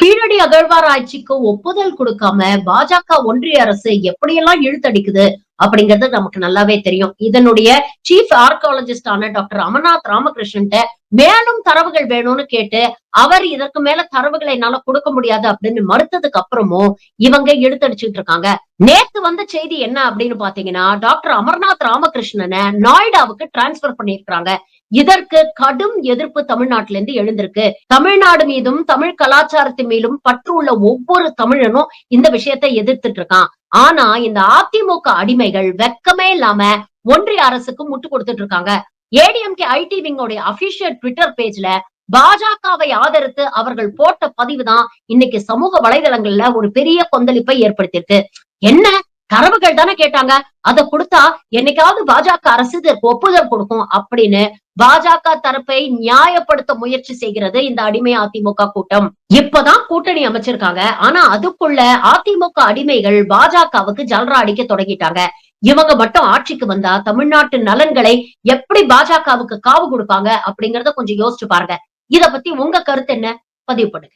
கீழடி அகழ்வாராய்ச்சிக்கு ஒப்புதல் கொடுக்காம பாஜக ஒன்றிய அரசு எப்படியெல்லாம் இழுத்தடிக்குது அப்படிங்கிறது நமக்கு நல்லாவே தெரியும். இதனுடைய சீஃப் ஆர்கியாலஜிஸ்ட் ஆன டாக்டர் அமர்நாத் ராமகிருஷ்ணன் மேலும் தரவுகள் வேணும்னு கேட்டு அவர் இதற்கு மேல தரவுகளை என்னால கொடுக்க முடியாது அப்படின்னு மறுத்ததுக்கு அப்புறமும் இவங்க இழுத்தடிச்சுட்டு இருக்காங்க. நேத்து வந்த செய்தி என்ன அப்படின்னு பாத்தீங்கன்னா, டாக்டர் அமர்நாத் ராமகிருஷ்ணனை நொய்டாவுக்கு டிரான்ஸ்பர் பண்ணிருக்காங்க. இதற்கு கடும் எதிர்ப்பு தமிழ்நாட்டில இருந்து எழுந்திருக்கு. தமிழ்நாடு மீதும் தமிழ் கலாச்சாரத்தின் மீதும் பற்று உள்ள ஒவ்வொரு தமிழனும் இந்த விஷயத்தை எதிர்த்துட்டு இருக்கான். ஆனா இந்த அதிமுக அடிமைகள் வெக்கமே இல்லாம ஒன்றிய அரசுக்கு முட்டு கொடுத்துட்டு இருக்காங்க. ஏடிஎம்கே ஐடி விங்கோடைய அபிஷியல் ட்விட்டர் பேஜ்ல பாஜகவை ஆதரித்து அவர்கள் போட்ட பதிவு தான் இன்னைக்கு சமூக வலைதளங்கள்ல ஒரு பெரிய கொந்தளிப்பை ஏற்படுத்தியிருக்கு. என்ன தரவுகள் தானே கேட்டாங்க, அதை கொடுத்தா என்னைக்காவது பாஜக அரசு ஒப்புதல் கொடுக்கும் அப்படின்னு பாஜக தரப்பை நியாயப்படுத்த முயற்சி செய்கிறது இந்த அடிமை அதிமுக கூட்டம். இப்பதான் கூட்டணி அமைச்சிருக்காங்க. ஆனா அதுக்குள்ள அதிமுக அடிமைகள் பாஜகவுக்கு ஜல்ரா அடிக்க தொடங்கிட்டாங்க. இவங்க மட்டும் ஆட்சிக்கு வந்தா தமிழ்நாட்டு நலன்களை எப்படி பாஜகவுக்கு காவு கொடுப்பாங்க அப்படிங்கறத கொஞ்சம் யோசிச்சு பாருங்க. இத பத்தி உங்க கருத்து என்ன? பதிவு பண்ணுங்க.